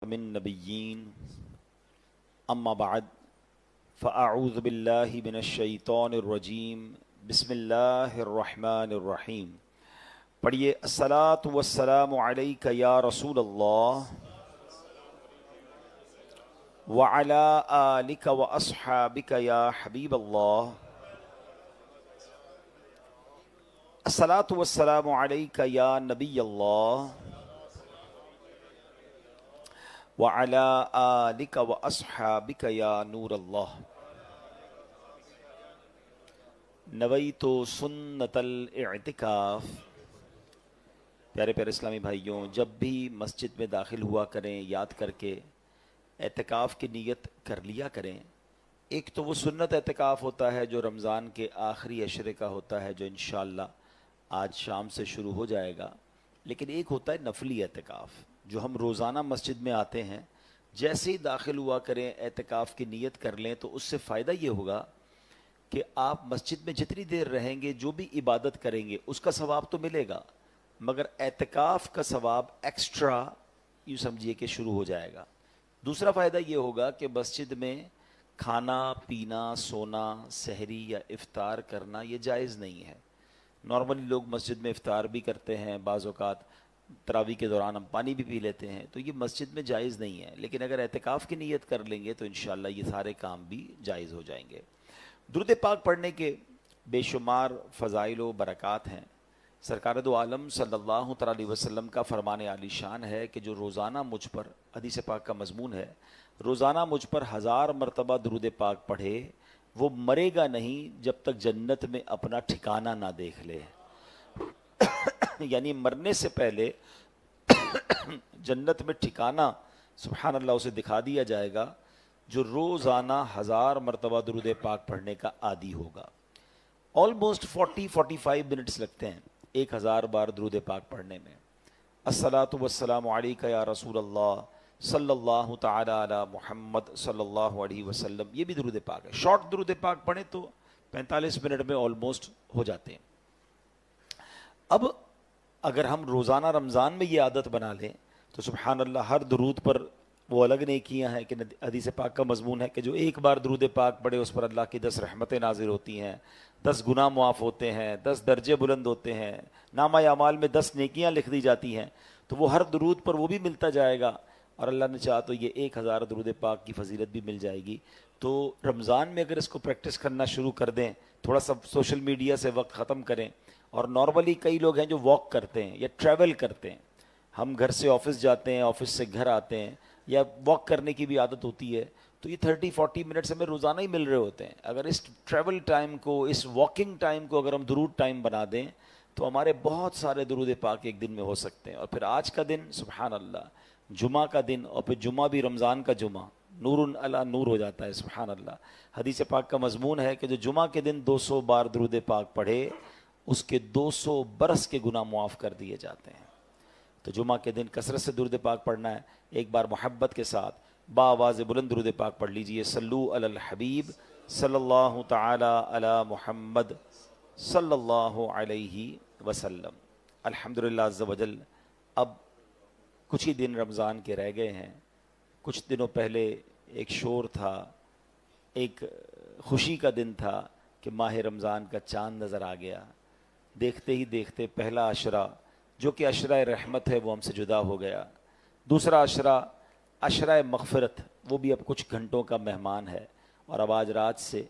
من نبیین اما بعد فاعوذ باللہ من الشیطان الرجیم بسم اللہ الرحمن الرحیم. پڑھیے الصلاۃ والسلام علیک یا رسول اللہ وعلی آلک واصحابک یا حبیب اللہ. الصلاۃ والسلام علیک یا نبی اللہ وعلی آلک واصحابک یا نور اللہ. نویت سنت الاعتکاف. پیارے پیارے اسلامی بھائیوں، جب بھی مسجد میں داخل ہوا کریں یاد کر کے اعتکاف کی نیت کر لیا کریں. ایک تو وہ سنت اعتکاف ہوتا ہے جو رمضان کے آخری عشرے کا ہوتا ہے، جو انشاءاللہ آج شام سے شروع ہو جائے گا. لیکن ایک ہوتا ہے نفلی اعتکاف جو ہم روزانہ مسجد میں آتے ہیں، جیسے ہی داخل ہوا کریں اعتکاف کی نیت کر لیں تو اس سے فائدہ یہ ہوگا کہ آپ مسجد میں جتنی دیر رہیں گے جو بھی عبادت کریں گے اس کا ثواب تو ملے گا، مگر اعتکاف کا ثواب ایکسٹرا یوں سمجھیے کہ شروع ہو جائے گا. دوسرا فائدہ یہ ہوگا کہ مسجد میں کھانا پینا، سونا، سحری یا افطار کرنا یہ جائز نہیں ہے. نارملی لوگ مسجد میں افطار بھی کرتے ہیں، بعض اوقات تراویح کے دوران ہم پانی بھی پی لیتے ہیں، تو یہ مسجد میں جائز نہیں ہے. لیکن اگر اعتکاف کی نیت کر لیں گے تو انشاءاللہ یہ سارے کام بھی جائز ہو جائیں گے. درود پاک پڑھنے کے بے شمار فضائل و برکات ہیں. سرکار دو عالم صلی اللہ تعالی علیہ وسلم کا فرمان عالی شان ہے کہ جو روزانہ مجھ پر، حدیث پاک کا مضمون ہے، روزانہ مجھ پر 1000 مرتبہ درود پاک پڑھے وہ مرے گا نہیں جب تک جنت میں اپنا ٹھکانہ نہ دیکھ لے. یعنی مرنے سے پہلے جنت میں ٹھکانہ سبحان اللہ اسے دکھا دیا جائے گا جو روزانہ 1000 مرتبہ درود پاک پڑھنے کا عادی ہوگا. آلموسٹ 40-45 منٹس لگتے ہیں 1000 بار درود پاک پڑھنے میں. الصلاۃ والسلام علیک یا رسول اللہ صلی اللہ تعالی علی محمد صلی اللہ علیہ وسلم، یہ بھی درود پاک ہے. شارٹ درود پاک پڑھیں تو 45 منٹ میں آلموسٹ ہو جاتے ہیں. اب اگر ہم روزانہ رمضان میں یہ عادت بنا لیں تو سبحان اللہ ہر درود پر وہ الگ نیکیاں ہیں کہ حدیث پاک کا مضمون ہے کہ جو ایک بار درود پاک پڑھے اس پر اللہ کی 10 رحمتیں نازل ہوتی ہیں، 10 گناہ معاف ہوتے ہیں، 10 درجے بلند ہوتے ہیں، نامہ اعمال میں 10 نیکیاں لکھ دی جاتی ہیں. تو وہ ہر درود پر وہ بھی ملتا جائے گا، اور اللہ نے چاہا تو یہ 1000 درود پاک کی فضیلت بھی مل جائے گی. تو رمضان میں اگر اس کو پریکٹس کرنا شروع کر دیں، تھوڑا سا سوشل میڈیا سے وقت ختم کریں. اور نارملی کئی لوگ ہیں جو واک کرتے ہیں یا ٹریول کرتے ہیں. ہم گھر سے آفس جاتے ہیں، آفس سے گھر آتے ہیں، یا واک کرنے کی بھی عادت ہوتی ہے، تو یہ 30-40 منٹس ہمیں روزانہ ہی مل رہے ہوتے ہیں. اگر اس ٹریول ٹائم کو، اس واکنگ ٹائم کو اگر ہم درود ٹائم بنا دیں تو ہمارے بہت سارے درود پاک ایک دن میں ہو سکتے ہیں. اور پھر آج کا دن سبحان اللہ جمعہ کا دن، اور پھر جمعہ بھی رمضان کا جمعہ نور علی نور ہو جاتا ہے سبحان اللہ. حدیث پاک کا مضمون ہے کہ جو جمعہ کے دن 200 بار درود پاک پڑھے اس کے 200 برس کے گناہ معاف کر دیے جاتے ہیں. تو جمعہ کے دن کثرت سے درود پاک پڑھنا ہے. ایک بار محبت کے ساتھ بآواز بلند درود پاک پڑھ لیجئے. صلو علی الحبیب صلی اللہ تعالی علی محمد صلی اللہ علیہ وسلم. الحمدللہ عز وجل اب کچھ ہی دن رمضان کے رہ گئے ہیں. کچھ دنوں پہلے ایک شور تھا، ایک خوشی کا دن تھا کہ ماہ رمضان کا چاند نظر آ گیا. دیکھتے ہی دیکھتے پہلا عشرہ جو کہ عشرہ رحمت ہے وہ ہم سے جدا ہو گیا. دوسرا عشرہ، عشرہ مغفرت، وہ بھی اب کچھ گھنٹوں کا مہمان ہے. اور اب آج رات سے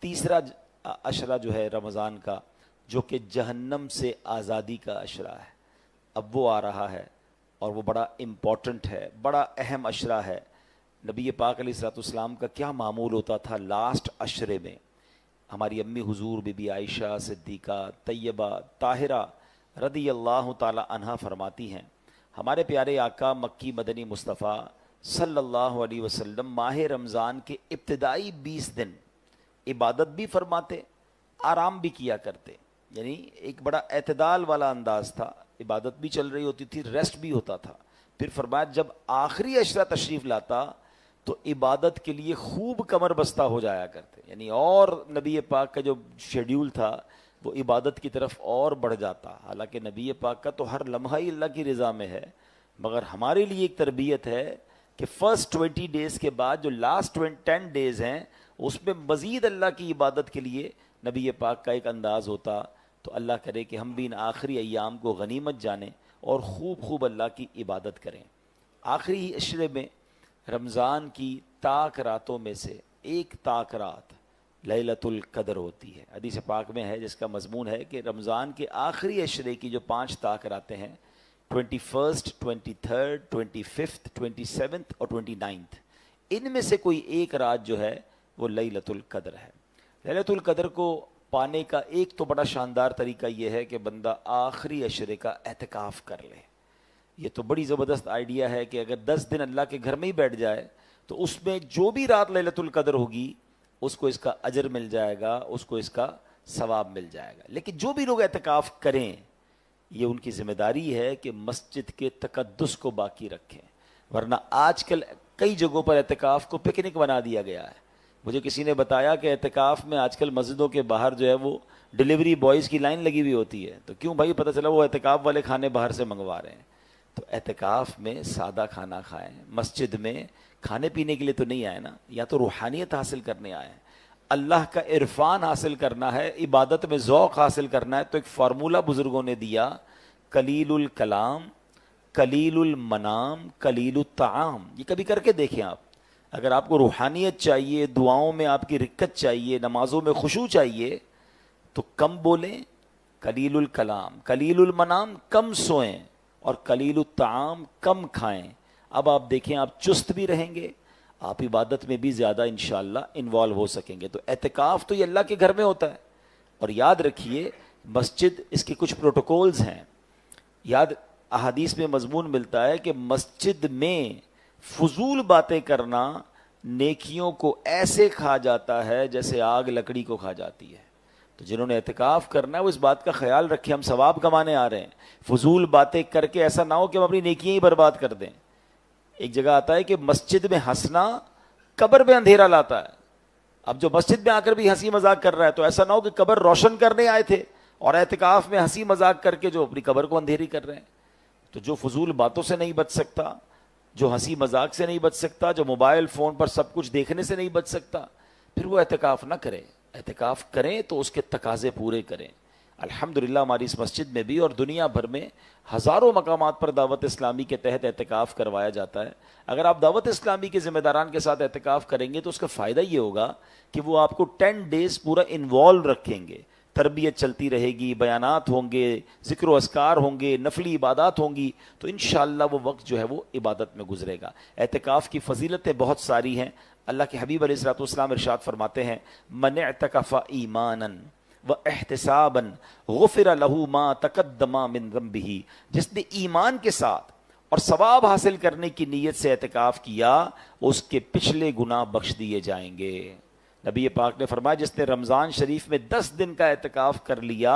تیسرا عشرہ جو ہے رمضان کا، جو کہ جہنم سے آزادی کا عشرہ ہے، اب وہ آ رہا ہے. اور وہ بڑا امپورٹنٹ ہے، بڑا اہم عشرہ ہے. نبی پاک علیہ الصلوۃ والسلام کا کیا معمول ہوتا تھا لاسٹ عشرے میں. ہماری امی حضور بی بی عائشہ صدیقہ طیبہ طاہرہ رضی اللہ تعالی عنہا فرماتی ہیں ہمارے پیارے آقا مکی مدنی مصطفیٰ صلی اللہ علیہ وسلم ماہ رمضان کے ابتدائی 20 دن عبادت بھی فرماتے، آرام بھی کیا کرتے. یعنی ایک بڑا اعتدال والا انداز تھا، عبادت بھی چل رہی ہوتی تھی، ریسٹ بھی ہوتا تھا. پھر فرمایا جب آخری عشرہ تشریف لاتا تو عبادت کے لیے خوب کمر بستہ ہو جایا کرتے. یعنی اور نبی پاک کا جو شیڈیول تھا وہ عبادت کی طرف اور بڑھ جاتا. حالانکہ نبی پاک کا تو ہر لمحہ ہی اللہ کی رضا میں ہے، مگر ہمارے لیے ایک تربیت ہے کہ فرسٹ 20 ڈیز کے بعد جو لاسٹ 10 ڈیز ہیں اس میں مزید اللہ کی عبادت کے لیے نبی پاک کا ایک انداز ہوتا. تو اللہ کرے کہ ہم بھی ان آخری ایام کو غنیمت جانیں اور خوب خوب اللہ کی عبادت کریں. آخری عشرے میں رمضان کی تاک راتوں میں سے ایک تاک رات لیلۃ القدر ہوتی ہے. حدیث پاک میں ہے جس کا مضمون ہے کہ رمضان کے آخری عشرے کی جو 5 تاک راتیں ہیں 21st 23rd 25th 27th اور 29th، ان میں سے کوئی ایک رات جو ہے وہ لیلۃ القدر ہے. لیلۃ القدر کو پانے کا ایک تو بڑا شاندار طریقہ یہ ہے کہ بندہ آخری عشرے کا اعتکاف کر لے. یہ تو بڑی زبردست آئیڈیا ہے کہ اگر 10 دن اللہ کے گھر میں ہی بیٹھ جائے تو اس میں جو بھی رات لیلۃ القدر ہوگی اس کو اس کا اجر مل جائے گا، اس کو اس کا ثواب مل جائے گا. لیکن جو بھی لوگ اعتکاف کریں یہ ان کی ذمہ داری ہے کہ مسجد کے تقدس کو باقی رکھیں، ورنہ آج کل کئی جگہوں پر اعتکاف کو پکنک بنا دیا گیا ہے. مجھے کسی نے بتایا کہ اعتکاف میں آج کل مسجدوں کے باہر جو ہے وہ ڈیلیوری بوائز کی لائن لگی ہوئی ہوتی ہے. تو کیوں بھائی؟ پتہ چلا وہ اعتکاف والے کھانے باہر سے منگوا رہے ہیں. تو اعتکاف میں سادہ کھانا کھائیں، مسجد میں کھانے پینے کے لیے تو نہیں آئے نا، یا تو روحانیت حاصل کرنے آئے ہیں، اللہ کا عرفان حاصل کرنا ہے، عبادت میں ذوق حاصل کرنا ہے. تو ایک فارمولہ بزرگوں نے دیا، قلیل الکلام، قلیل المنام، قلیل الطعام. یہ کبھی کر کے دیکھیں آپ. اگر آپ کو روحانیت چاہیے، دعاؤں میں آپ کی رکت چاہیے، نمازوں میں خشوع چاہیے، تو کم بولیں، قلیل الکلام، قلیل المنام، کم سوئیں، اور قلیل الطعام، کم کھائیں. اب آپ دیکھیں آپ چست بھی رہیں گے، آپ عبادت میں بھی زیادہ انشاءاللہ انوالو ہو سکیں گے. تو اعتکاف تو یہ اللہ کے گھر میں ہوتا ہے. اور یاد رکھیے مسجد، اس کے کچھ پروٹوکولز ہیں. یاد احادیث میں مضمون ملتا ہے کہ مسجد میں فضول باتیں کرنا نیکیوں کو ایسے کھا جاتا ہے جیسے آگ لکڑی کو کھا جاتی ہے. تو جنہوں نے اعتکاف کرنا ہے وہ اس بات کا خیال رکھیں، ہم ثواب کمانے آ رہے ہیں. فضول باتیں کر کے ایسا نہ ہو کہ ہم اپنی نیکیاں ہی برباد کر دیں. ایک جگہ آتا ہے کہ مسجد میں ہنسنا قبر میں اندھیرا لاتا ہے. اب جو مسجد میں آ کر بھی ہنسی مذاق کر رہا ہے تو ایسا نہ ہو کہ قبر روشن کرنے آئے تھے اور اعتکاف میں ہنسی مذاق کر کے جو اپنی قبر کو اندھیری کر رہے ہیں. تو جو فضول باتوں سے نہیں بچ سکتا، جو ہنسی مذاق سے نہیں بچ سکتا، جو موبائل فون پر سب کچھ دیکھنے سے نہیں بچ سکتا، پھر وہ اعتکاف نہ کرے. اعتکاف کریں تو اس کے تقاضے پورے کریں. الحمدللہ ہماری اس مسجد میں بھی اور دنیا بھر میں ہزاروں مقامات پر دعوت اسلامی کے تحت اعتکاف کروایا جاتا ہے. اگر آپ دعوت اسلامی کے ذمہ داران کے ساتھ اعتکاف کریں گے تو اس کا فائدہ یہ ہوگا کہ وہ آپ کو 10 ڈیز پورا انوالو رکھیں گے. تربیت چلتی رہے گی، بیانات ہوں گے، ذکر و اذکار ہوں گے، نفلی عبادات ہوں گی. تو انشاءاللہ وہ وقت جو ہے وہ عبادت میں گزرے گا. اعتکاف کی فضیلتیں بہت ساری ہیں. اللہ کے حبیب علیہ الصلوۃ والسلام ارشاد فرماتے ہیں، من اعتکف ایمانا واحتسابا غفر له ما تقدم من ذنبه. جس نے ایمان کے ساتھ اور ثواب حاصل کرنے کی نیت سے اعتکاف کیا اس کے پچھلے گناہ بخش دیے جائیں گے. نبی پاک نے فرمایا جس نے رمضان شریف میں 10 دن کا اعتکاف کر لیا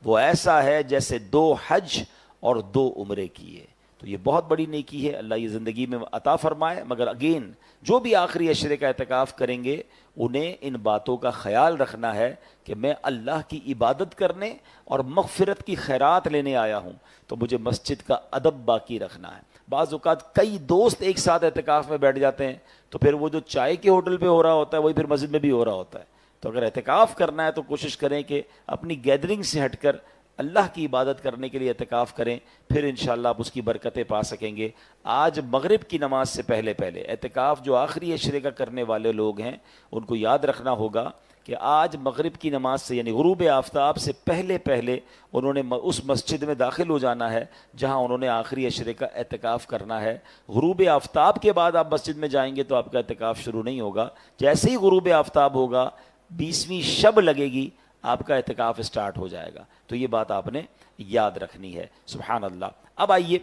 وہ ایسا ہے جیسے 2 حج اور 2 عمرے کیے. تو یہ بہت بڑی نیکی ہے، اللہ یہ زندگی میں عطا فرمائے. مگر اگین جو بھی آخری عشرے کا اعتکاف کریں گے انہیں ان باتوں کا خیال رکھنا ہے کہ میں اللہ کی عبادت کرنے اور مغفرت کی خیرات لینے آیا ہوں، تو مجھے مسجد کا ادب باقی رکھنا ہے. بعض اوقات کئی دوست ایک ساتھ اعتکاف میں بیٹھ جاتے ہیں تو پھر وہ جو چائے کے ہوٹل پہ ہو رہا ہوتا ہے وہی پھر مسجد میں بھی ہو رہا ہوتا ہے. تو اگر اعتکاف کرنا ہے تو کوشش کریں کہ اپنی گیدرنگ سے ہٹ کر اللہ کی عبادت کرنے کے لیے اعتکاف کریں، پھر انشاءاللہ آپ اس کی برکتیں پا سکیں گے. آج مغرب کی نماز سے پہلے اعتکاف جو آخری عشرے کا کرنے والے لوگ ہیں ان کو یاد رکھنا ہوگا کہ آج مغرب کی نماز سے یعنی غروب آفتاب سے پہلے انہوں نے اس مسجد میں داخل ہو جانا ہے جہاں انہوں نے آخری عشرے کا اعتکاف کرنا ہے. غروب آفتاب کے بعد آپ مسجد میں جائیں گے تو آپ کا اعتکاف شروع نہیں ہوگا. جیسے ہی غروب آفتاب ہوگا 20ویں شب لگے گی آپ کا اعتکاف اسٹارٹ ہو جائے گا. تو یہ بات آپ نے یاد رکھنی ہے. سبحان اللہ. اب آئیے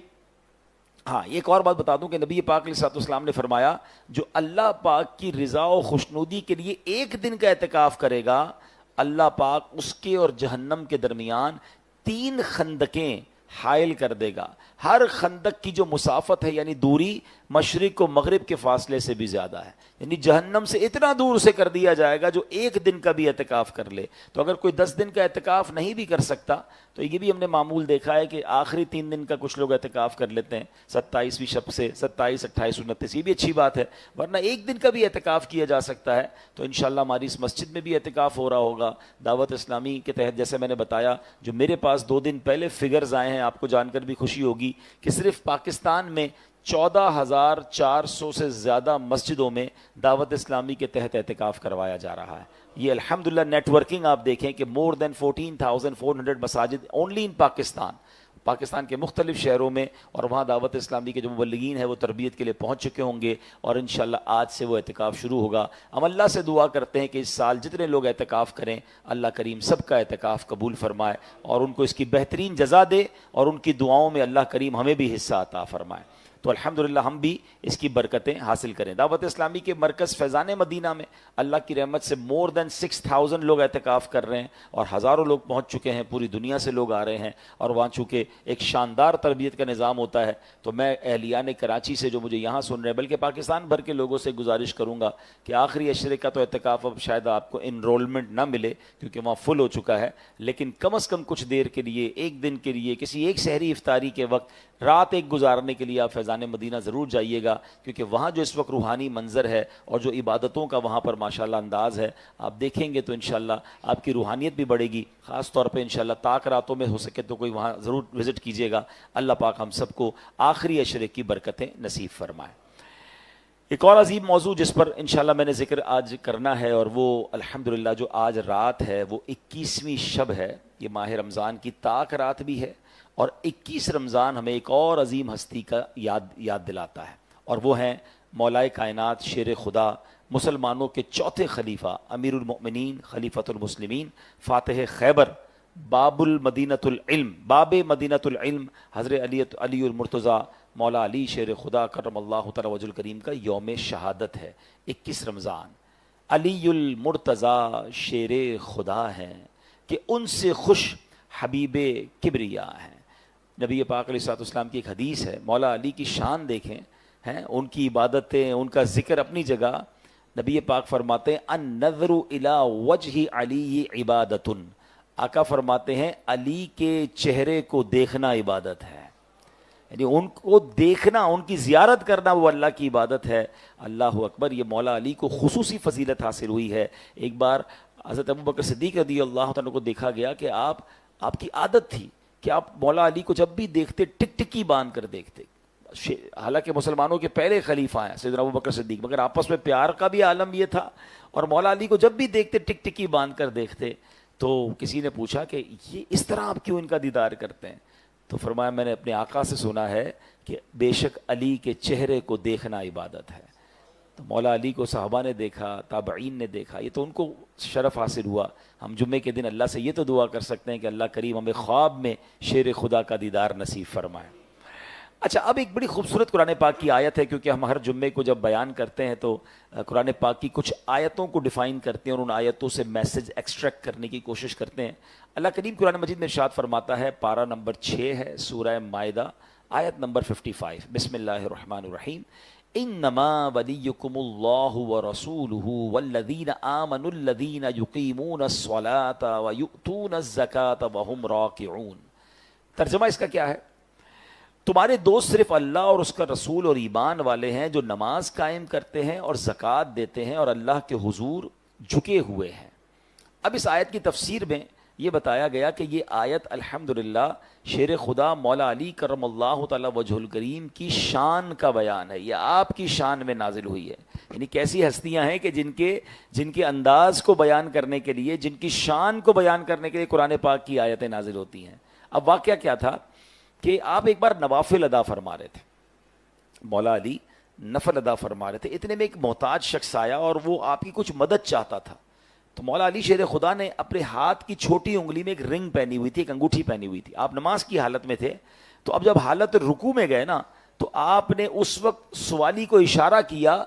ایک اور بات بتا دوں کہ نبی پاک علیہ الصلوۃ والسلام نے فرمایا جو اللہ پاک کی رضا و خوشنودی کے لیے 1 دن کا اعتکاف کرے گا اللہ پاک اس کے اور جہنم کے درمیان 3 خندقیں حائل کر دے گا. ہر خندق کی جو مسافت ہے یعنی دوری مشرق و مغرب کے فاصلے سے بھی زیادہ ہے، یعنی جہنم سے اتنا دور سے کر دیا جائے گا جو ایک دن کا بھی اعتکاف کر لے۔ تو اگر کوئی 10 دن کا اعتکاف نہیں بھی کر سکتا تو یہ بھی ہم نے معمول دیکھا ہے کہ آخری 3 دن کا کچھ لوگ اعتکاف کر لیتے ہیں 27ویں شب سے، 27، 28، 29، یہ بھی اچھی بات ہے، ورنہ ایک دن کا بھی اعتکاف کیا جا سکتا ہے۔ تو انشاءاللہ ہماری اس مسجد میں بھی اعتکاف ہو رہا ہوگا دعوت اسلامی کے تحت۔ جیسے میں نے بتایا، جو میرے پاس 2 دن پہلے فگرز آئے ہیں، آپ کو جان کر بھی خوشی ہوگی کہ صرف پاکستان میں 14,400 سے زیادہ مسجدوں میں دعوت اسلامی کے تحت اعتکاف کروایا جا رہا ہے۔ یہ الحمدللہ نیٹ ورکنگ آپ دیکھیں کہ مور دین 14,400 مساجد اونلی ان پاکستان کے مختلف شہروں میں، اور وہاں دعوت اسلامی کے جو مبلغین ہیں وہ تربیت کے لیے پہنچ چکے ہوں گے، اور انشاءاللہ آج سے وہ اعتکاف شروع ہوگا۔ ہم اللہ سے دعا کرتے ہیں کہ اس سال جتنے لوگ اعتکاف کریں اللہ کریم سب کا اعتکاف قبول فرمائے اور ان کو اس کی بہترین جزا دے، اور ان کی دعاؤں میں اللہ کریم ہمیں بھی حصہ عطا فرمائے۔ تو الحمدللہ ہم بھی اس کی برکتیں حاصل کریں۔ دعوت اسلامی کے مرکز فیضان مدینہ میں اللہ کی رحمت سے مور دین 6,000 لوگ اعتکاف کر رہے ہیں، اور ہزاروں لوگ پہنچ چکے ہیں، پوری دنیا سے لوگ آ رہے ہیں، اور وہاں چونکہ ایک شاندار تربیت کا نظام ہوتا ہے، تو میں اہلیان کراچی سے جو مجھے یہاں سن رہے ہیں بلکہ پاکستان بھر کے لوگوں سے گزارش کروں گا کہ آخری عشرے کا تو اعتکاف اب شاید آپ کو انرولمنٹ نہ ملے کیونکہ وہاں فل ہو چکا ہے، لیکن کم از کم کچھ دیر کے لیے، ایک دن کے لیے، کسی ایک سحری افطاری کے وقت رات ایک گزارنے کے لیے آپ فیضان مدینہ ضرور جائیے گا، کیونکہ وہاں جو اس وقت روحانی منظر ہے اور جو عبادتوں کا وہاں پر ماشاءاللہ انداز ہے آپ دیکھیں گے تو انشاءاللہ آپ کی روحانیت بھی بڑھے گی۔ خاص طور پہ انشاءاللہ طاق راتوں میں ہو سکے تو کوئی وہاں ضرور وزٹ کیجیے گا۔ اللہ پاک ہم سب کو آخری عشرے کی برکتیں نصیب فرمائے۔ ایک اور عظیم موضوع جس پر انشاءاللہ میں نے ذکر آج کرنا ہے، اور وہ الحمدللہ جو آج رات ہے وہ 21ویں شب ہے، یہ ماہ رمضان کی طاق رات بھی ہے، اور 21 رمضان ہمیں ایک اور عظیم ہستی کا یاد دلاتا ہے، اور وہ ہیں مولا کائنات شیر خدا، مسلمانوں کے چوتھے خلیفہ، امیر المؤمنین، خلیفۃ المسلمین، فاتح خیبر، باب مدینۃ العلم، حضرت علی المرتضیٰ مولا علی شیر خدا کرم اللہ تعالی وجہ الکریم کا یوم شہادت ہے 21 رمضان۔ علی المرتضیٰ شیر خدا ہیں کہ ان سے خوش حبیب کبریا ہیں۔ نبی پاک علیہ الصلوۃ والسلام کی ایک حدیث ہے، مولا علی کی شان دیکھیں، ہیں ان کی عبادتیں، ان کا ذکر اپنی جگہ۔ نبی پاک فرماتے ہیں النظر الی وجہ علی عبادۃ، آقا فرماتے ہیں علی کے چہرے کو دیکھنا عبادت ہے، یعنی ان کو دیکھنا، ان کی زیارت کرنا وہ اللہ کی عبادت ہے۔ اللہ اکبر۔ یہ مولا علی کو خصوصی فضیلت حاصل ہوئی ہے۔ ایک بار حضرت ابوبکر صدیق رضی اللہ تعالیٰ کو دیکھا گیا کہ آپ کی عادت تھی کہ آپ مولا علی کو جب بھی دیکھتے ٹک ٹکی باندھ کر دیکھتے، حالانکہ مسلمانوں کے پہلے خلیفہ ہیں سیدنا ابوبکر صدیق، مگر آپس میں پیار کا بھی عالم یہ تھا، اور مولا علی کو جب بھی دیکھتے ٹک ٹکی باندھ کر دیکھتے۔ تو کسی نے پوچھا کہ یہ اس طرح آپ کیوں ان کا دیدار کرتے ہیں؟ تو فرمایا میں نے اپنے آقا سے سنا ہے کہ بے شک علی کے چہرے کو دیکھنا عبادت ہے۔ تو مولا علی کو صحابہ نے دیکھا، تابعین نے دیکھا، یہ تو ان کو شرف حاصل ہوا۔ ہم جمعے کے دن اللہ سے یہ تو دعا کر سکتے ہیں کہ اللہ کریم ہمیں خواب میں شیر خدا کا دیدار نصیب فرمائے۔ اچھا، اب ایک بڑی خوبصورت قرآن پاک کی آیت ہے، کیونکہ ہم ہر جمعے کو جب بیان کرتے ہیں تو قرآن پاک کی کچھ آیتوں کو ڈیفائن کرتے ہیں اور ان آیتوں سے میسج ایکسٹریکٹ کرنے کی کوشش کرتے ہیں۔ اللہ کریم قرآن مجید میں ارشاد فرماتا ہے، پارہ نمبر 6 ہے سورہ مائدہ، آیت نمبر 55، بسم اللہ الرحمن الرحیم، انما ولیکم اللہ ورسولہ والذین آمنوا الذین یقیمون الصلاۃ ویؤتون الزکاۃ وہم راکعون۔ ترجمہ اس کا کیا ہے؟ تمہارے دوست صرف اللہ اور اس کا رسول اور ایمان والے ہیں جو نماز قائم کرتے ہیں اور زکوٰۃ دیتے ہیں اور اللہ کے حضور جھکے ہوئے ہیں۔ اب اس آیت کی تفسیر میں یہ بتایا گیا کہ یہ آیت الحمدللہ شیر خدا مولا علی کرم اللہ تعالی وجہ الکریم کی شان کا بیان ہے، یہ آپ کی شان میں نازل ہوئی ہے۔ یعنی کیسی ہستیاں ہیں کہ جن کے انداز کو بیان کرنے کے لیے، جن کی شان کو بیان کرنے کے لیے قرآن پاک کی آیتیں نازل ہوتی ہیں۔ اب واقعہ کیا تھا کہ آپ ایک بار نوافل ادا فرما رہے تھے، مولا علی نفل ادا فرما رہے تھے، اتنے میں ایک محتاج شخص آیا اور وہ آپ کی کچھ مدد چاہتا تھا۔ تو مولا علی شیر خدا نے اپنے ہاتھ کی چھوٹی انگلی میں ایک رنگ پہنی ہوئی تھی، ایک انگوٹھی پہنی ہوئی تھی، آپ نماز کی حالت میں تھے، تو اب جب حالت رکوع میں گئے نا تو آپ نے اس وقت سوالی کو اشارہ کیا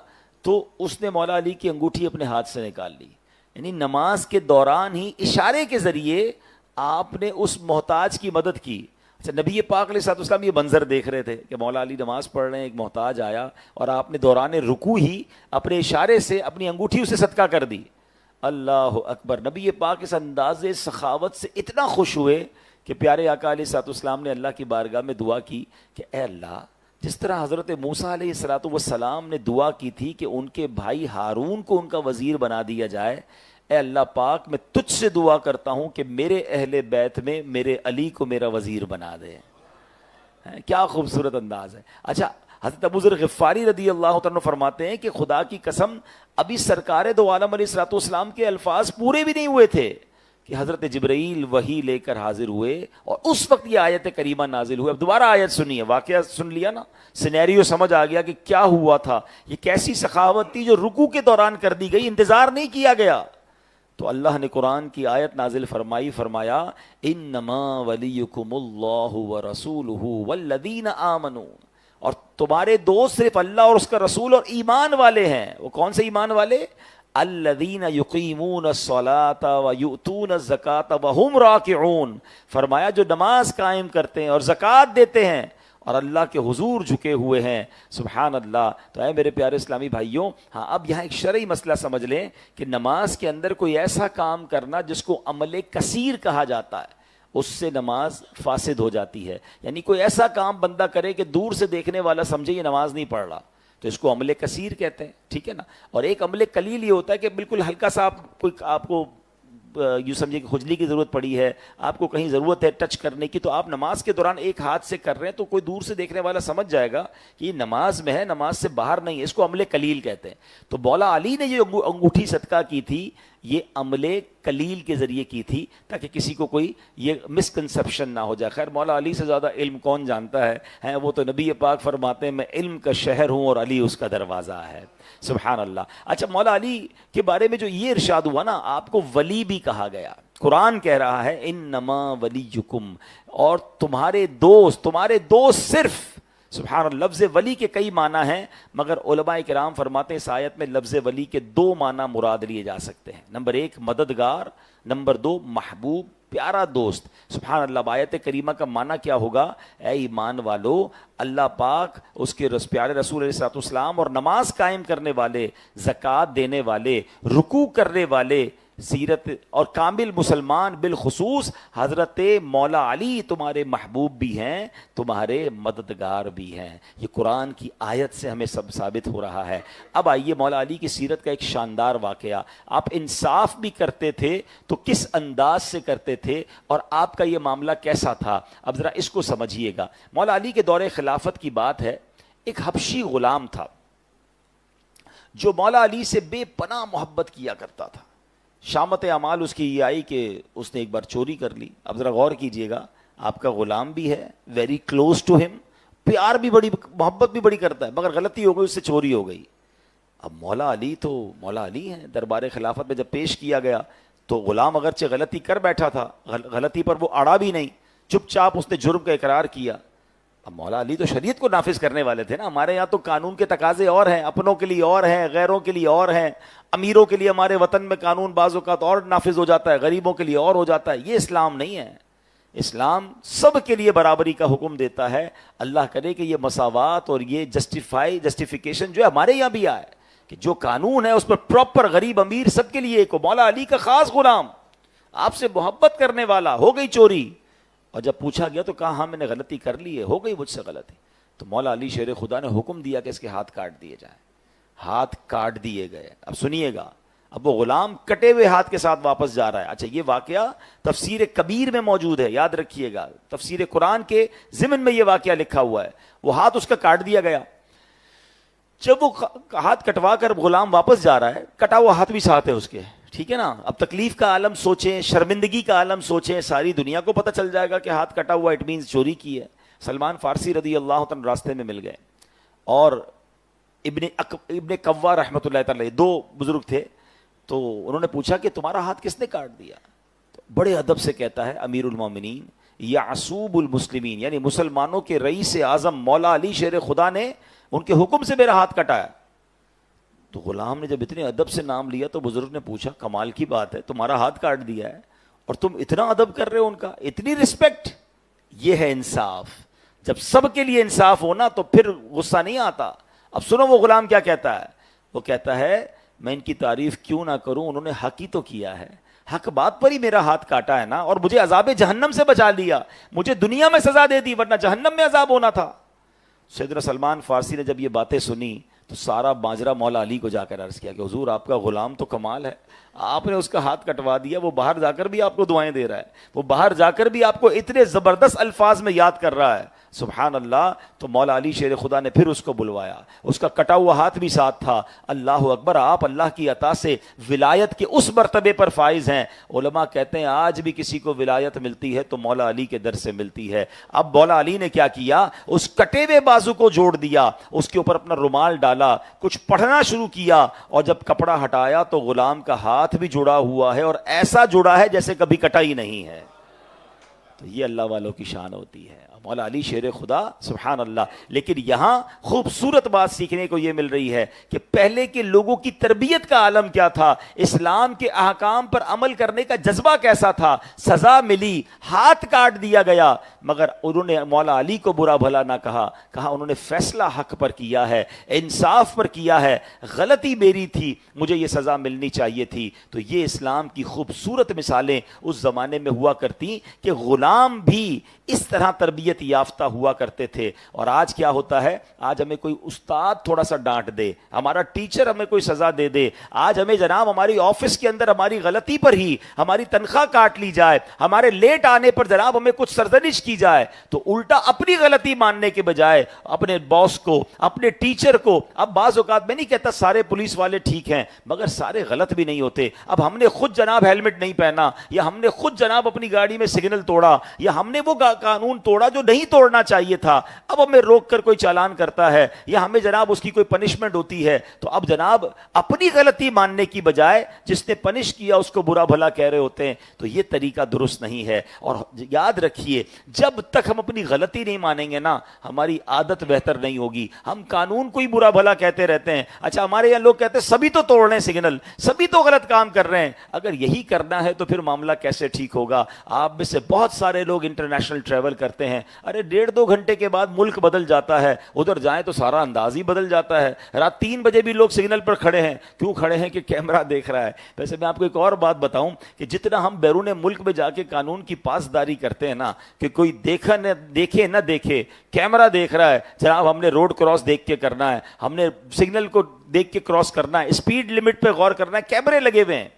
تو اس نے مولا علی کی انگوٹھی اپنے ہاتھ سے نکال لی، یعنی نماز کے دوران ہی اشارے کے ذریعے آپ نے اس محتاج کی مدد کی۔ نبی پاک علیہ الصلوۃ والسلام یہ منظر دیکھ رہے تھے کہ مولا علی نماز پڑھ رہے ہیں, ایک محتاج آیا اور آپ نے دوران رکوع ہی اپنے اشارے سے اپنی انگوٹھی اسے صدقہ کر دی. اللہ اکبر. نبی پاک اس انداز سخاوت سے اتنا خوش ہوئے کہ پیارے آقا علیہ الصلوۃ والسلام نے اللہ کی بارگاہ میں دعا کی کہ اے اللہ, جس طرح حضرت موسیٰ علیہ الصلوۃ والسلام نے دعا کی تھی کہ ان کے بھائی ہارون کو ان کا وزیر بنا دیا جائے, اے اللہ پاک میں تجھ سے دعا کرتا ہوں کہ میرے اہل بیت میں میرے علی کو میرا وزیر بنا دے. کیا خوبصورت انداز ہے. اچھا, حضرت ابو ذر غفاری رضی اللہ تعالیٰ فرماتے ہیں کہ خدا کی قسم ابھی سرکار دو عالم علیہ الصلوۃ والسلام کے الفاظ پورے بھی نہیں ہوئے تھے کہ حضرت جبرائیل وحی لے کر حاضر ہوئے اور اس وقت یہ آیت کریمہ نازل ہوئے. اب دوبارہ آیت سنیے, واقعہ سن لیا نا, سینیریو سمجھ آ گیا کہ کیا ہوا تھا. یہ کیسی سخاوت تھی جو رکوع کے دوران کر دی گئی, انتظار نہیں کیا گیا. تو اللہ نے قرآن کی آیت نازل فرمائی, فرمایا انما ولیکم اللہ ورسولہ والذین آمنوا, اور تمہارے دوست صرف اللہ اور اس کا رسول اور ایمان والے ہیں. وہ کون سے ایمان والے؟ الذین یقیمون الصلاۃ ویؤتون الزکاۃ وہم راکعون. فرمایا جو نماز قائم کرتے ہیں اور زکوٰۃ دیتے ہیں اور اللہ کے حضور جھکے ہوئے ہیں. سبحان اللہ. تو اے میرے پیارے اسلامی بھائیوں, ہاں اب یہاں ایک شرعی مسئلہ سمجھ لیں کہ نماز کے اندر کوئی ایسا کام کرنا جس کو عمل کثیر کہا جاتا ہے, اس سے نماز فاسد ہو جاتی ہے. یعنی کوئی ایسا کام بندہ کرے کہ دور سے دیکھنے والا سمجھے یہ نماز نہیں پڑھ رہا, تو اس کو عمل کثیر کہتے ہیں, ٹھیک ہے نا. اور ایک عمل قلیل یہ ہوتا ہے کہ بالکل ہلکا سا آپ کو یوں سمجھے کہ کھجلی کی ضرورت پڑی ہے, آپ کو کہیں ضرورت ہے ٹچ کرنے کی, تو آپ نماز کے دوران ایک ہاتھ سے کر رہے ہیں تو کوئی دور سے دیکھنے والا سمجھ جائے گا کہ یہ نماز میں ہے, نماز سے باہر نہیں ہے. اس کو عمل قلیل کہتے ہیں. تو مولا علی نے جو انگوٹھی صدقہ کی تھی یہ عمل قلیل کے ذریعے کی تھی تاکہ کسی کو کوئی یہ مسکنسپشن نہ ہو جائے. خیر مولا علی سے زیادہ علم کون جانتا ہے, وہ تو نبی پاک فرماتے ہیں میں علم کا شہر ہوں اور علی اس کا دروازہ ہے. سبحان اللہ. اچھا, مولا علی کے بارے میں جو یہ ارشاد ہوا نا, آپ کو ولی بھی کہا گیا. قرآن کہہ رہا ہے انما ولیکم, اور تمہارے دوست صرف. سبحان اللہ. لفظ ولی کے کئی معنی ہیں, مگر علماء کرام فرماتے ہیں اس آیت میں لفظ ولی کے 2 معنی مراد لیے جا سکتے ہیں. نمبر 1 مددگار, نمبر 2 محبوب, پیارا دوست. سبحان اللہ. آیت کریمہ کا معنی کیا ہوگا؟ اے ایمان والو, اللہ پاک, اس کے پیارے رسول علیہ الصلوۃ والسلام اور نماز قائم کرنے والے, زکوٰۃ دینے والے, رکوع کرنے والے, سیرت اور کامل مسلمان, بالخصوص حضرت مولا علی تمہارے محبوب بھی ہیں, تمہارے مددگار بھی ہیں. یہ قرآن کی آیت سے ہمیں سب ثابت ہو رہا ہے. اب آئیے مولا علی کی سیرت کا ایک شاندار واقعہ. آپ انصاف بھی کرتے تھے تو کس انداز سے کرتے تھے اور آپ کا یہ معاملہ کیسا تھا؟ اب ذرا اس کو سمجھیے گا. مولا علی کے دور خلافت کی بات ہے. ایک حبشی غلام تھا جو مولا علی سے بے پناہ محبت کیا کرتا تھا. شامت اعمال اس کی یہ آئی کہ اس نے ایک بار چوری کر لی. اب ذرا غور کیجئے گا, آپ کا غلام بھی ہے, ویری کلوز ٹو ہم, پیار بھی بڑی, محبت بھی بڑی کرتا ہے, مگر غلطی ہو گئی, اس سے چوری ہو گئی. اب مولا علی تو مولا علی ہیں, دربار خلافت میں جب پیش کیا گیا تو غلام اگرچہ غلطی کر بیٹھا تھا, غلطی پر وہ اڑا بھی نہیں, چپ چاپ اس نے جرم کا اقرار کیا. اب مولا علی تو شریعت کو نافذ کرنے والے تھے نا. ہمارے یہاں تو قانون کے تقاضے اور ہیں, اپنوں کے لیے اور ہیں, غیروں کے لیے اور ہیں. امیروں کے لیے ہمارے وطن میں قانون بعض اوقات اور نافذ ہو جاتا ہے, غریبوں کے لیے اور ہو جاتا ہے. یہ اسلام نہیں ہے. اسلام سب کے لیے برابری کا حکم دیتا ہے. اللہ کرے کہ یہ مساوات اور یہ جسٹیفیکیشن جو ہے ہمارے یہاں بھی آئے کہ جو قانون ہے اس پر پراپر غریب امیر سب کے لیے ایک ہو. مولا علی کا خاص غلام, آپ سے محبت کرنے والا, ہو گئی چوری, اور جب پوچھا گیا تو کہا ہاں میں نے غلطی کر لی ہے, ہو گئی مجھ سے غلطی. تو مولا علی شیر خدا نے حکم دیا کہ اس کے ہاتھ کاٹ دیے جائیں. ہاتھ کاٹ دیے گئے. اب سنیے گا, اب وہ غلام کٹے ہوئے ہاتھ کے ساتھ واپس جا رہا ہے. اچھا, یہ واقعہ تفسیر کبیر میں موجود ہے, یاد رکھیے گا. تفسیر قرآن کے ضمن میں یہ واقعہ لکھا ہوا ہے. وہ ہاتھ اس کا کاٹ دیا گیا. جب وہ ہاتھ کٹوا کر غلام واپس جا رہا ہے, کٹا ہوا ہاتھ بھی ساتھ ہے اس کے, ٹھیک ہے نا. اب تکلیف کا عالم سوچیں, شرمندگی کا عالم سوچیں, ساری دنیا کو پتہ چل جائے گا کہ ہاتھ کٹا ہوا اٹ مینز چوری کی ہے. سلمان فارسی رضی اللہ عنہ راستے میں مل گئے, اور ابن قوا رحمۃ اللہ تعالی, 2 بزرگ تھے. تو انہوں نے پوچھا کہ تمہارا ہاتھ کس نے کاٹ دیا؟ تو بڑے ادب سے کہتا ہے امیر المومنین یعصوب المسلمین, یعنی مسلمانوں کے رئیس اعظم مولا علی شیر خدا نے ان کے حکم سے میرا ہاتھ کٹایا. تو غلام نے جب اتنے ادب سے نام لیا تو بزرگ نے پوچھا کمال کی بات ہے, تمہارا ہاتھ کاٹ دیا ہے اور تم اتنا ادب کر رہے ہو ان کا, اتنی رسپیکٹ. یہ ہے انصاف. جب سب کے لیے انصاف ہونا تو پھر غصہ نہیں آتا. اب سنو وہ غلام کیا کہتا ہے. وہ کہتا ہے میں ان کی تعریف کیوں نہ کروں, انہوں نے حق ہی تو کیا ہے, حق بات پر ہی میرا ہاتھ کاٹا ہے نا, اور مجھے عذاب جہنم سے بچا لیا, مجھے دنیا میں سزا دے دی ورنہ جہنم میں عذاب ہونا تھا. سیدنا سلمان فارسی نے جب یہ باتیں سنی تو سارا ماجرا مولا علی کو جا کر عرض کیا کہ حضور آپ کا غلام تو کمال ہے, آپ نے اس کا ہاتھ کٹوا دیا, وہ باہر جا کر بھی آپ کو دعائیں دے رہا ہے, وہ باہر جا کر بھی آپ کو اتنے زبردست الفاظ میں یاد کر رہا ہے, سبحان اللہ. تو مولا علی شیر خدا نے پھر اس کو بلوایا, اس کا کٹا ہوا ہاتھ بھی ساتھ تھا. اللہ اکبر, آپ اللہ کی عطا سے ولایت کے اس مرتبے پر فائز ہیں. علماء کہتے ہیں آج بھی کسی کو ولایت ملتی ہے تو مولا علی کے در سے ملتی ہے. اب مولا علی نے کیا کیا, اس کٹے ہوئے بازو کو جوڑ دیا, اس کے اوپر اپنا رومال ڈالا, کچھ پڑھنا شروع کیا, اور جب کپڑا ہٹایا تو غلام کا ہاتھ بھی جڑا ہوا ہے, اور ایسا جڑا ہے جیسے کبھی کٹا ہی نہیں ہے. تو یہ اللہ والوں کی شان ہوتی ہے. مولا علی شیر خدا, سبحان اللہ. لیکن یہاں خوبصورت بات سیکھنے کو یہ مل رہی ہے کہ پہلے کے لوگوں کی تربیت کا عالم کیا تھا, اسلام کے احکام پر عمل کرنے کا جذبہ کیسا تھا. سزا ملی, ہاتھ کاٹ دیا گیا, مگر انہوں نے مولا علی کو برا بھلا نہ کہا, انہوں نے فیصلہ حق پر کیا ہے, انصاف پر کیا ہے, غلطی میری تھی, مجھے یہ سزا ملنی چاہیے تھی. تو یہ اسلام کی خوبصورت مثالیں اس زمانے میں ہوا کرتی کہ غلام بھی اس طرح تربیت یافتہ ہوا کرتے تھے. اور آج کیا ہوتا ہے, آج ہمیں کوئی استاد تھوڑا سا ڈانٹ دے, ہمارا ٹیچر ہمیں کوئی سزا دے دے, آج ہمیں جناب ہماری آفس کے اندر ہماری غلطی پر ہی ہماری تنخواہ کاٹ لی جائے, ہمارے لیٹ آنے پر جناب ہمیں کچھ سرزنش کی جائے, تو الٹا اپنی غلطی ماننے کے بجائے اپنے باس کو, اپنے ٹیچر کو. اب بعض اوقات میں نہیں کہتا سارے پولیس والے ٹھیک ہیں, مگر سارے غلط بھی نہیں ہوتے. اب ہم نے خود جناب ہیلمٹ نہیں پہنا, یا ہم نے خود جناب اپنی گاڑی میں سگنل توڑا, یا ہم نے وہ قانون توڑا جو نہیں توڑنا چاہیے تھا, اب ہمیں روک کر کوئی چالان کرتا ہے, یا ہمیں جناب اس کی کوئی پنشمنٹ ہوتی ہے, تو اب جناب اپنی غلطی ماننے کی بجائے جس نے پنش کیا اس کو برا بھلا کہہ رہے ہوتے ہیں. تو یہ طریقہ درست نہیں ہے. اور یاد رکھیے, جب تک ہم اپنی غلطی نہیں مانیں گے نا, ہماری عادت بہتر نہیں ہوگی. ہم قانون کو ہی برا بھلا کہتے رہتے ہیں. اچھا, ہمارے یہاں لوگ کہتے ہیں سبھی تو توڑ رہے ہیں سگنل, سبھی تو غلط کام کر رہے ہیں. اگر یہی کرنا ہے تو پھر معاملہ کیسے ٹھیک ہوگا. آپ میں سے بہت سارے لوگ انٹرنیشنل ٹریول کرتے ہیں, ارے 1.5-2 گھنٹے کے بعد ملک بدل جاتا ہے, ادھر جائیں تو سارا انداز ہی بدل جاتا ہے. رات 3 بجے بھی لوگ سگنل پر کھڑے ہیں, کیوں کھڑے ہیں کہ کیمرہ دیکھ رہا ہے. ویسے میں آپ کو ایک اور بات بتاؤں کہ جتنا ہم بیرون ملک میں جا کے قانون کی پاسداری کرتے ہیں نا, کہ کوئی دیکھے نہ دیکھے, کیمرہ دیکھ رہا ہے, جناب ہم نے روڈ کراس دیکھ کے کرنا ہے, ہم نے سگنل کو دیکھ کے کراس کرنا ہے, اسپیڈ لمٹ پہ غور کرنا ہے, کیمرے لگے ہوئے ہیں.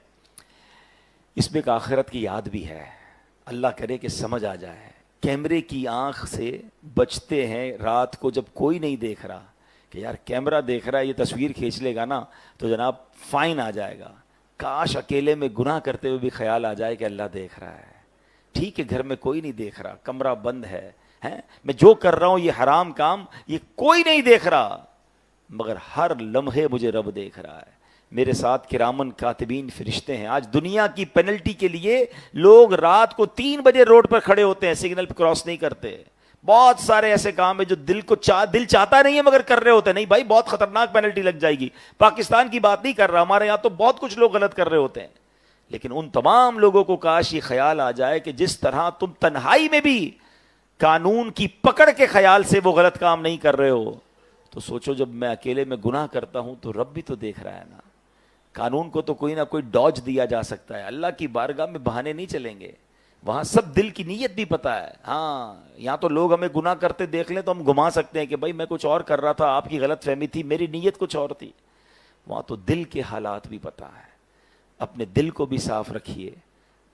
اس میں ایک آخرت کی یاد بھی ہے, اللہ کرے کہ سمجھ آ جائے. کیمرے کی آنکھ سے بچتے ہیں رات کو جب کوئی نہیں دیکھ رہا, کہ یار کیمرہ دیکھ رہا ہے, یہ تصویر کھینچ لے گا نا تو جناب فائن آ جائے گا. کاش اکیلے میں گناہ کرتے ہوئے بھی خیال آ جائے کہ اللہ دیکھ رہا ہے. ٹھیک ہے, گھر میں کوئی نہیں دیکھ رہا, کمرہ بند ہے, میں جو کر رہا ہوں یہ حرام کام, یہ کوئی نہیں دیکھ رہا, مگر ہر لمحے مجھے رب دیکھ رہا ہے. میرے ساتھ کرامن کاتبین فرشتے ہیں. آج دنیا کی پینلٹی کے لیے لوگ رات کو 3 بجے روڈ پر کھڑے ہوتے ہیں, سگنل پہ کراس نہیں کرتے. بہت سارے ایسے کام ہیں جو دل چاہتا نہیں ہے مگر کر رہے ہوتے ہیں. نہیں بھائی, بہت خطرناک پینلٹی لگ جائے گی. پاکستان کی بات نہیں کر رہا, ہمارے یہاں تو بہت کچھ لوگ غلط کر رہے ہوتے ہیں. لیکن ان تمام لوگوں کو کاش یہ خیال آ جائے کہ جس طرح تم تنہائی میں بھی قانون کی پکڑ کے خیال سے وہ غلط کام نہیں کر رہے ہو, تو سوچو جب میں اکیلے میں گناہ کرتا ہوں تو رب بھی تو دیکھ رہا ہے نا. قانون کو تو کوئی نہ کوئی ڈاج دیا جا سکتا ہے, اللہ کی بارگاہ میں بہانے نہیں چلیں گے. وہاں سب دل کی نیت بھی پتا ہے. ہاں, یہاں تو لوگ ہمیں گناہ کرتے دیکھ لیں تو ہم گھما سکتے ہیں کہ بھائی میں کچھ اور کر رہا تھا, آپ کی غلط فہمی تھی, میری نیت کچھ اور تھی. وہاں تو دل کے حالات بھی پتا ہے. اپنے دل کو بھی صاف رکھیے,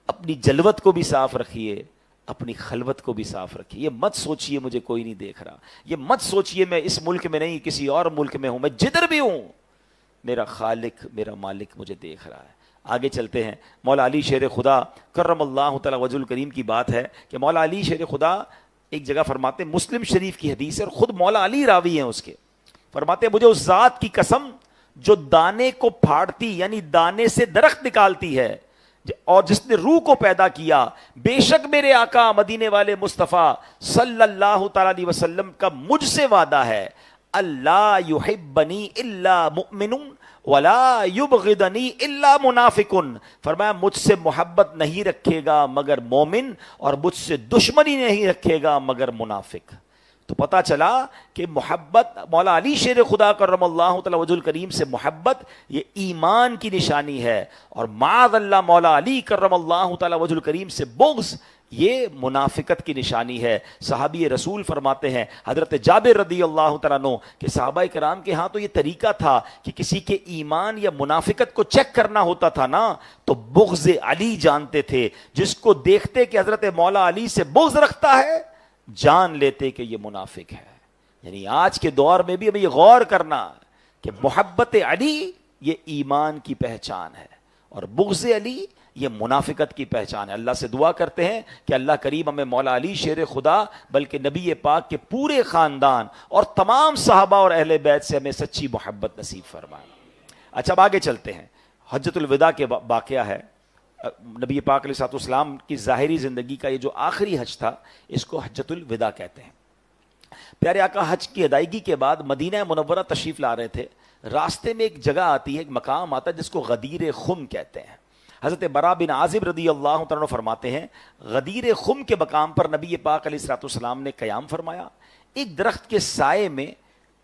اپنی جلوت کو بھی صاف رکھیے, اپنی خلوت کو بھی صاف رکھیے. یہ مت سوچئے مجھے کوئی نہیں دیکھ رہا, یہ مت سوچئے میں اس ملک میں نہیں کسی اور ملک میں ہوں, میں جدھر بھی ہوں میرا خالق میرا مالک مجھے دیکھ رہا ہے. آگے چلتے ہیں. مولا علی شیر خدا کرم اللہ تعالی وجہ الکریم کی بات ہے کہ مولا علی شیر خدا ایک جگہ فرماتے ہیں, مسلم شریف کی حدیث ہے اور خود مولا علی راوی ہیں اس کے, فرماتے ہیں مجھے اس ذات کی قسم جو دانے کو پھاڑتی یعنی دانے سے درخت نکالتی ہے اور جس نے روح کو پیدا کیا, بے شک میرے آقا مدینے والے مصطفیٰ صلی اللہ تعالی علیہ وسلم کا مجھ سے وعدہ ہے, اللہ یحبنی الا مؤمن ولا یبغضنی الا منافق، فرمایا مجھ سے محبت نہیں رکھے گا مگر مومن، اور مجھ سے دشمنی نہیں رکھے گا مگر منافق۔ تو پتہ چلا کہ محبت، مولا علی شیر خدا کرم اللہ تعالی وجہ الکریم سے محبت یہ ایمان کی نشانی ہے، اور معاذ اللہ مولا علی کرم اللہ تعالی وجہ الکریم سے بغض یہ منافقت کی نشانی ہے۔ صحابی رسول فرماتے ہیں حضرت جابر رضی اللہ تعالیٰ عنہ کہ صحابہ کرام کے ہاں تو یہ طریقہ تھا کہ کسی کے ایمان یا منافقت کو چیک کرنا ہوتا تھا نا تو بغض علی جانتے تھے، جس کو دیکھتے کہ حضرت مولا علی سے بغض رکھتا ہے جان لیتے کہ یہ منافق ہے۔ یعنی آج کے دور میں بھی ہمیں یہ غور کرنا کہ محبت علی یہ ایمان کی پہچان ہے اور بغض علی یہ منافقت کی پہچان ہے۔ اللہ سے دعا کرتے ہیں کہ اللہ کریم ہمیں مولا علی شیر خدا بلکہ نبی پاک کے پورے خاندان اور تمام صحابہ اور اہل بیت سے ہمیں سچی محبت نصیب فرمائے۔ اچھا اب آگے چلتے ہیں۔ حجۃ الوداع کے واقعہ ہے، نبی پاک علیہ السلام کی ظاہری زندگی کا یہ جو آخری حج تھا اس کو حجۃ الوداع کہتے ہیں۔ پیارے آقا حج کی ادائیگی کے بعد مدینہ منورہ تشریف لا رہے تھے، راستے میں ایک جگہ آتی ہے، ایک مقام آتا ہے جس کو غدیر خم کہتے ہیں۔ حضرت برا بن عازب رضی اللہ تعالیٰ فرماتے ہیں غدیر خم کے مقام پر نبی پاک علیہ السلام نے قیام فرمایا، ایک درخت کے سائے میں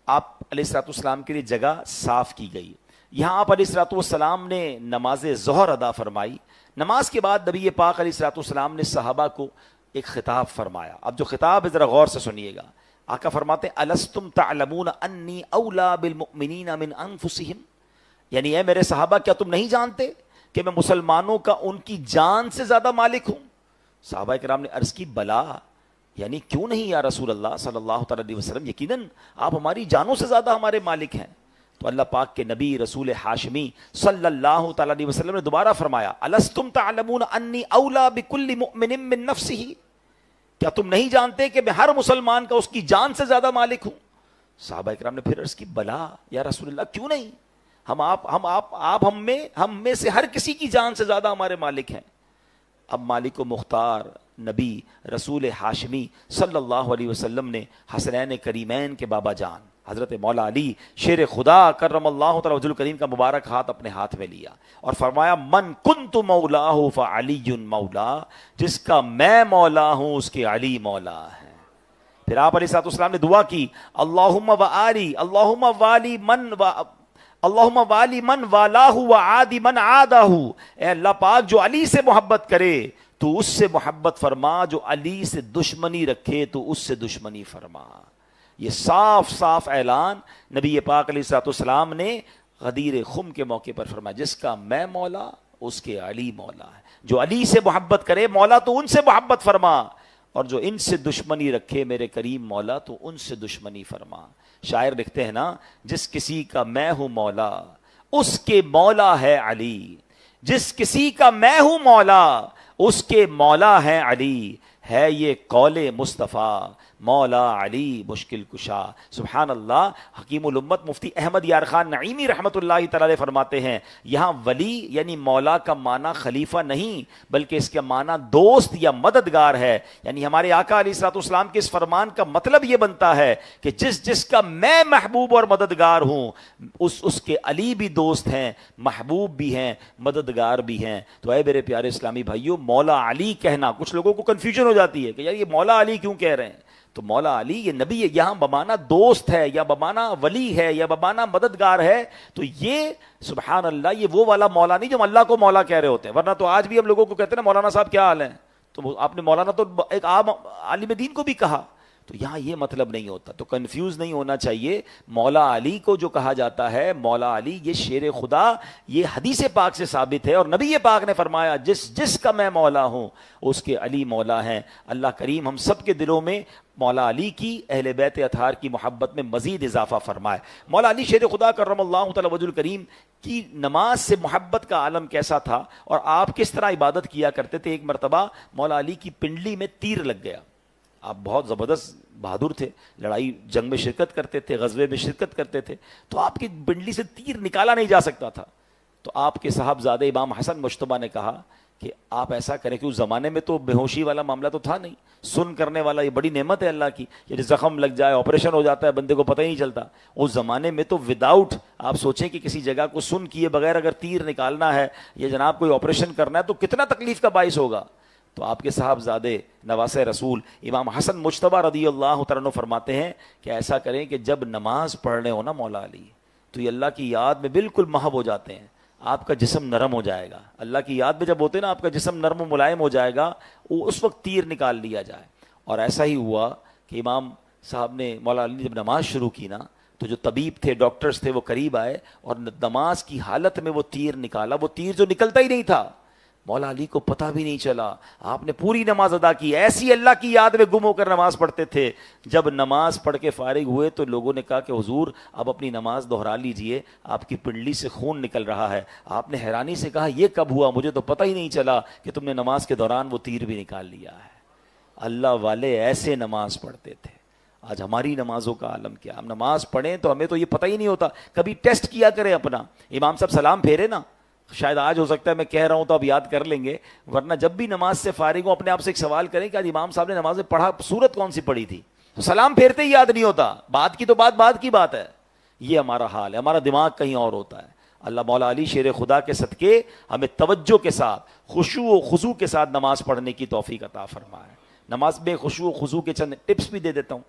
آپ علیہ السلام کے لیے جگہ صاف کی گئی، یہاں آپ علیہ السلام نے نماز ظہر ادا فرمائی۔ نماز کے بعد نبی پاک علیہ السلام نے صحابہ کو ایک خطاب فرمایا، اب جو خطاب ہے ذرا غور سے سنیے گا۔ آقا فرماتے ہیں الستم تعلمون انی اولا بالمؤمنین من انفسہم، یعنی اے میرے صحابہ کیا تم نہیں جانتے کہ میں مسلمانوں کا ان کی جان سے زیادہ مالک ہوں؟ صحابہ کرام نے عرض کی بلا، یعنی کیوں نہیں یا رسول اللہ صلی اللہ تعالی علیہ وسلم، یقیناً آپ ہماری جانوں سے زیادہ ہمارے مالک ہیں۔ تو اللہ پاک کے نبی رسول ہاشمی صلی اللہ تعالی علیہ وسلم نے دوبارہ فرمایا الستم تعلمون انی اولا بکل مؤمن من نفسہ، کیا تم نہیں جانتے کہ میں ہر مسلمان کا اس کی جان سے زیادہ مالک ہوں؟ صحابہ کرام نے پھر عرض کی بلا یا رسول اللہ کیوں نہیں، ہم میں سے ہر کسی کی جان سے زیادہ ہمارے مالک ہیں۔ اب مالک و مختار نبی رسول ہاشمی صلی اللہ علیہ وسلم نے حسنین کریمین کے بابا جان حضرت مولا علی شیر خدا کرم اللہ تعالی وجہ الکریم کا مبارک ہاتھ اپنے ہاتھ میں لیا اور فرمایا من کنت مولاہ فعلی مولا، جس کا میں مولا ہوں اس کے علی مولا ہے۔ پھر آپ علیہ السلام نے دعا کی اللہم والی من والاہ وعادی من عادہ، اے اللہ پاک جو علی سے محبت کرے تو اس سے محبت فرما، جو علی سے دشمنی رکھے تو اس سے دشمنی فرما۔ یہ صاف صاف اعلان نبی پاک علیہ السلام نے غدیر خم کے موقع پر فرمایا، جس کا میں مولا اس کے علی مولا ہے، جو علی سے محبت کرے مولا تو ان سے محبت فرما، اور جو ان سے دشمنی رکھے میرے کریم مولا تو ان سے دشمنی فرما۔ شاعر لکھتے ہیں نا جس کسی کا میں ہوں مولا اس کے مولا ہے علی، جس کسی کا میں ہوں مولا اس کے مولا ہے علی، ہے یہ قول مصطفیٰ مولا علی مشکل کشا۔ سبحان اللہ۔ حکیم الامت مفتی احمد یار خان نعیمی رحمۃ اللہ تعالی فرماتے ہیں یہاں ولی یعنی مولا کا معنی خلیفہ نہیں بلکہ اس کا معنی دوست یا مددگار ہے، یعنی ہمارے آقا علیہ السلام کے اس فرمان کا مطلب یہ بنتا ہے کہ جس کا میں محبوب اور مددگار ہوں اس کے علی بھی دوست ہیں، محبوب بھی ہیں، مددگار بھی ہیں۔ تو اے میرے پیارے اسلامی بھائیوں، مولا علی کہنا کچھ لوگوں کو کنفیوژن ہو جاتی ہے کہ یار یہ مولا علی کیوں کہہ رہے ہیں؟ تو مولا علی یہ نبی یہاں بمانا دوست ہے یا بمانا ولی ہے یا بمانا مددگار ہے، تو یہ سبحان اللہ یہ وہ والا مولا نہیں جو ہم اللہ کو مولا کہہ رہے ہوتے ہیں، ورنہ تو آج بھی ہم لوگوں کو کہتے ہیں نا مولانا صاحب کیا حال ہے، تو آپ نے مولانا تو ایک عام عالم دین کو بھی کہا، تو یہاں یہ مطلب نہیں ہوتا، تو کنفیوز نہیں ہونا چاہیے۔ مولا علی کو جو کہا جاتا ہے مولا علی یہ شیر خدا، یہ حدیث پاک سے ثابت ہے، اور نبی پاک نے فرمایا جس کا میں مولا ہوں اس کے علی مولا ہیں۔ اللہ کریم ہم سب کے دلوں میں مولا علی کی، اہل بیت اطہار کی محبت میں مزید اضافہ فرمائے۔ مولا علی شیر خدا کرم اللہ تعالی وجہ الکریم کی نماز سے محبت کا عالم کیسا تھا اور آپ کس طرح عبادت کیا کرتے تھے۔ ایک مرتبہ مولا علی کی پنڈلی میں تیر لگ گیا، آپ بہت زبردست بہادر تھے، لڑائی جنگ میں شرکت کرتے تھے، غزوے میں شرکت کرتے تھے، تو آپ کی پنڈلی سے تیر نکالا نہیں جا سکتا تھا، تو آپ کے صاحبزادے امام حسن مجتبیٰ نے کہا کہ آپ ایسا کریں کہ اس زمانے میں تو بے ہوشی والا معاملہ تو تھا نہیں, سن کرنے والا, یہ بڑی نعمت ہے اللہ کی. یہ زخم لگ جائے, آپریشن ہو جاتا ہے, بندے کو پتہ ہی نہیں چلتا. اس زمانے میں تو وداؤٹ, آپ سوچیں کہ کسی جگہ کو سن کیے بغیر اگر تیر نکالنا ہے یا جناب کوئی آپریشن کرنا ہے تو کتنا تکلیف کا باعث ہوگا. تو آپ کے صاحبزادے نواسے رسول امام حسن مجتبی رضی اللہ تعالیٰ عنہ فرماتے ہیں کہ ایسا کریں کہ جب نماز پڑھنے ہو نا مولا علی, تو یہ اللہ کی یاد میں بالکل محو ہو جاتے ہیں, آپ کا جسم نرم ہو جائے گا. اللہ کی یاد میں جب ہوتے ہیں نا آپ کا جسم نرم و ملائم ہو جائے گا, وہ اس وقت تیر نکال لیا جائے. اور ایسا ہی ہوا کہ امام صاحب نے, مولا علی نے جب نماز شروع کی نا, تو جو طبیب تھے, ڈاکٹرز تھے, وہ قریب آئے اور نماز کی حالت میں وہ تیر نکالا. وہ تیر جو نکلتا ہی نہیں تھا, مولا علی کو پتہ بھی نہیں چلا. آپ نے پوری نماز ادا کی, ایسی اللہ کی یاد میں گم ہو کر نماز پڑھتے تھے. جب نماز پڑھ کے فارغ ہوئے تو لوگوں نے کہا کہ حضور اب اپنی نماز دہرا لیجئے, آپ کی پنڈلی سے خون نکل رہا ہے. آپ نے حیرانی سے کہا یہ کب ہوا, مجھے تو پتہ ہی نہیں چلا کہ تم نے نماز کے دوران وہ تیر بھی نکال لیا ہے. اللہ والے ایسے نماز پڑھتے تھے. آج ہماری نمازوں کا عالم کیا, ہم نماز پڑھیں تو ہمیں تو یہ پتہ ہی نہیں ہوتا. کبھی ٹیسٹ کیا کریں اپنا, امام صاحب سلام پھیرے نا, شاید آج ہو سکتا ہے میں کہہ رہا ہوں تو آپ یاد کر لیں گے, ورنہ جب بھی نماز سے فارغ ہوں اپنے آپ سے ایک سوال کریں کہ آج امام صاحب نے نماز میں پڑھا سورت کون سی پڑھی تھی. تو سلام پھیرتے ہی یاد نہیں ہوتا, بعد کی تو بعد کی بات ہے. یہ ہمارا حال ہے, ہمارا دماغ کہیں اور ہوتا ہے. اللہ مولا علی شیر خدا کے صدقے ہمیں توجہ کے ساتھ, خشوع و خضوع کے ساتھ نماز پڑھنے کی توفیق عطا فرمائے. نماز میں خشوع و خضوع کے چند ٹپس بھی دے دیتا ہوں.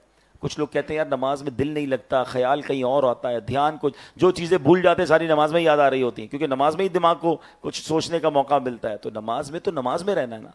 کچھ لوگ کہتے ہیں یار نماز میں دل نہیں لگتا, خیال کہیں اور آتا ہے, دھیان کچھ, جو چیزیں بھول جاتے ہیں ساری نماز میں ہی یاد آ رہی ہوتی ہیں, کیونکہ نماز میں ہی دماغ کو کچھ سوچنے کا موقع ملتا ہے. تو نماز میں رہنا ہے نا.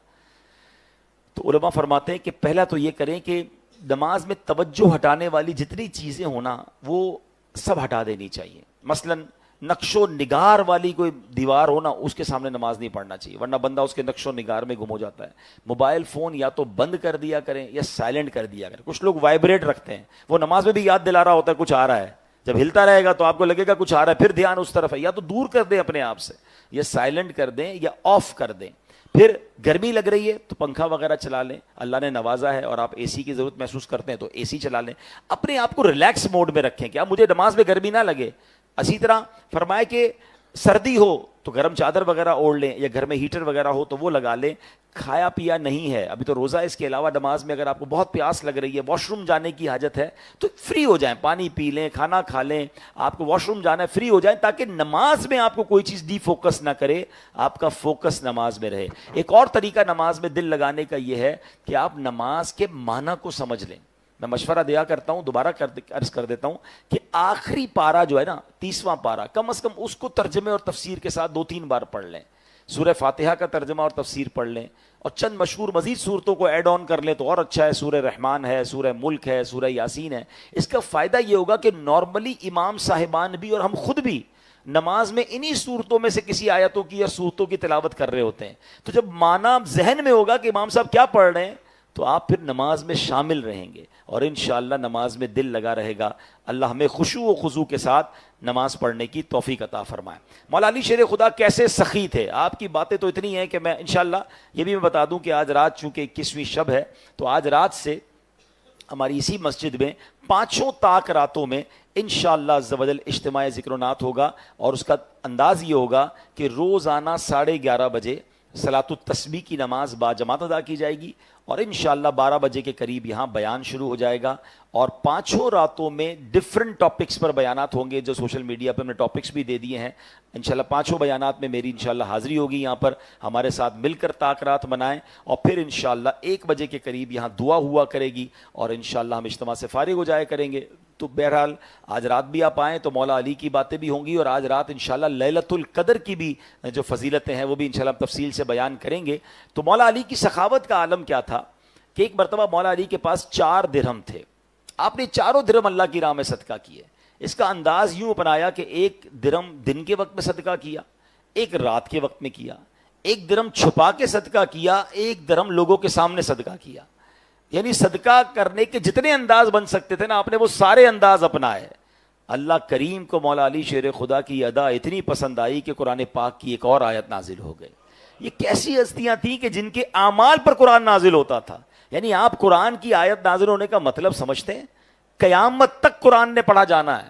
تو علماء فرماتے ہیں کہ پہلا تو یہ کریں کہ نماز میں توجہ ہٹانے والی جتنی چیزیں ہونا وہ سب ہٹا دینی چاہیے. مثلاً نقش و نگار والی کوئی دیوار ہو نا, اس کے سامنے نماز نہیں پڑھنا چاہیے, ورنہ بندہ اس کے نقش و نگار میں گم ہو جاتا ہے. موبائل فون یا تو بند کر دیا کریں یا سائلنٹ کر دیا کریں. کچھ لوگ وائبریٹ رکھتے ہیں, وہ نماز میں بھی یاد دلا رہا ہوتا ہے کچھ آ رہا ہے, جب ہلتا رہے گا تو آپ کو لگے گا کچھ آ رہا ہے, پھر دھیان اس طرف ہے. یا تو دور کر دیں اپنے آپ سے, یا سائلنٹ کر دیں یا آف کر دیں. پھر گرمی لگ رہی ہے تو پنکھا وغیرہ چلا لیں, اللہ نے نوازا ہے اور آپ اے سی کی ضرورت محسوس کرتے ہیں تو اے سی چلا لیں. اپنے آپ کو ریلیکس موڈ میں رکھیں کہ اب مجھے نماز میں گرمی نہ لگے. اسی طرح فرمائے کہ سردی ہو تو گرم چادر وغیرہ اوڑھ لیں, یا گھر میں ہیٹر وغیرہ ہو تو وہ لگا لیں. کھایا پیا نہیں ہے ابھی تو روزہ, اس کے علاوہ نماز میں اگر آپ کو بہت پیاس لگ رہی ہے, واش روم جانے کی حاجت ہے تو فری ہو جائیں, پانی پی لیں, کھانا کھا لیں. آپ کو واش روم جانا ہے فری ہو جائیں, تاکہ نماز میں آپ کو کوئی چیز ڈی فوکس نہ کرے, آپ کا فوکس نماز میں رہے. ایک اور طریقہ نماز میں دل لگانے کا یہ ہے کہ آپ نماز کے معنی کو سمجھ لیں. میں مشورہ دیا کرتا ہوں, دوبارہ عرض کر دیتا ہوں کہ آخری پارہ جو ہے نا, 30واں پارہ, کم از کم اس کو ترجمے اور تفسیر کے ساتھ 2-3 بار پڑھ لیں. سورہ فاتحہ کا ترجمہ اور تفسیر پڑھ لیں, اور چند مشہور مزید صورتوں کو ایڈ آن کر لیں تو اور اچھا ہے. سورہ رحمان ہے, سورہ ملک ہے, سورہ یاسین ہے. اس کا فائدہ یہ ہوگا کہ نارملی امام صاحبان بھی اور ہم خود بھی نماز میں انہی صورتوں میں سے کسی آیتوں کی یا صورتوں کی تلاوت کر رہے ہوتے ہیں. تو جب معنی ذہن میں ہوگا کہ امام صاحب کیا پڑھ رہے ہیں, تو آپ پھر نماز میں شامل رہیں گے اور انشاءاللہ نماز میں دل لگا رہے گا. اللہ ہمیں خشوع و خضوع کے ساتھ نماز پڑھنے کی توفیق عطا فرمائے. مولا علی شیر خدا کیسے سخی تھے, آپ کی باتیں تو اتنی ہیں کہ میں انشاءاللہ یہ بھی میں بتا دوں کہ آج رات چونکہ 21ویں شب ہے, تو آج رات سے ہماری اسی مسجد میں 5 طاق راتوں میں انشاءاللہ عز و جل اجتماع ذکر و نعت ہوگا. اور اس کا انداز یہ ہوگا کہ روزانہ 11:30 بجے صلاۃ التسبیح کی نماز با جماعت ادا کی جائے گی, اور انشاءاللہ 12 بجے کے قریب یہاں بیان شروع ہو جائے گا. اور 5 راتوں میں ڈفرنٹ ٹاپکس پر بیانات ہوں گے, جو سوشل میڈیا پہ ہم نے ٹاپکس بھی دے دیے ہیں. انشاءاللہ 5 بیانات میں میری انشاءاللہ حاضری ہوگی یہاں پر, ہمارے ساتھ مل کر طاق رات منائیں. اور پھر انشاءاللہ 1 بجے کے قریب یہاں دعا ہوا کرے گی, اور انشاءاللہ ہم اجتماع سے فارغ ہو جایا کریں گے. تو بہرحال آج رات بھی آپ آئیں تو مولا علی کی باتیں بھی ہوں گی, اور آج رات انشاءاللہ لیلۃ القدر کی بھی جو فضیلتیں ہیں وہ بھی انشاءاللہ تفصیل سے بیان کریں گے. تو مولا علی کی سخاوت کا عالم کیا تھا کہ ایک مرتبہ مولا علی کے پاس 4 درہم تھے. آپ نے 4 درہم اللہ کی راہ میں صدقہ کیے. اس کا انداز یوں اپنایا کہ 1 درہم دن کے وقت میں صدقہ کیا, 1 رات کے وقت میں کیا, 1 درہم چھپا کے صدقہ کیا, 1 درہم لوگوں کے سامنے صدقہ کیا. یعنی صدقہ کرنے کے جتنے انداز بن سکتے تھے نا, آپ نے وہ سارے انداز اپنائے. اللہ کریم کو مولا علی شیر خدا کی ادا اتنی پسند آئی کہ قرآن پاک کی ایک اور آیت نازل ہو گئی. یہ کیسی ہستیاں تھیں کہ جن کے اعمال پر قرآن نازل ہوتا تھا. یعنی آپ قرآن کی آیت نازل ہونے کا مطلب سمجھتے ہیں, قیامت تک قرآن نے پڑھا جانا ہے.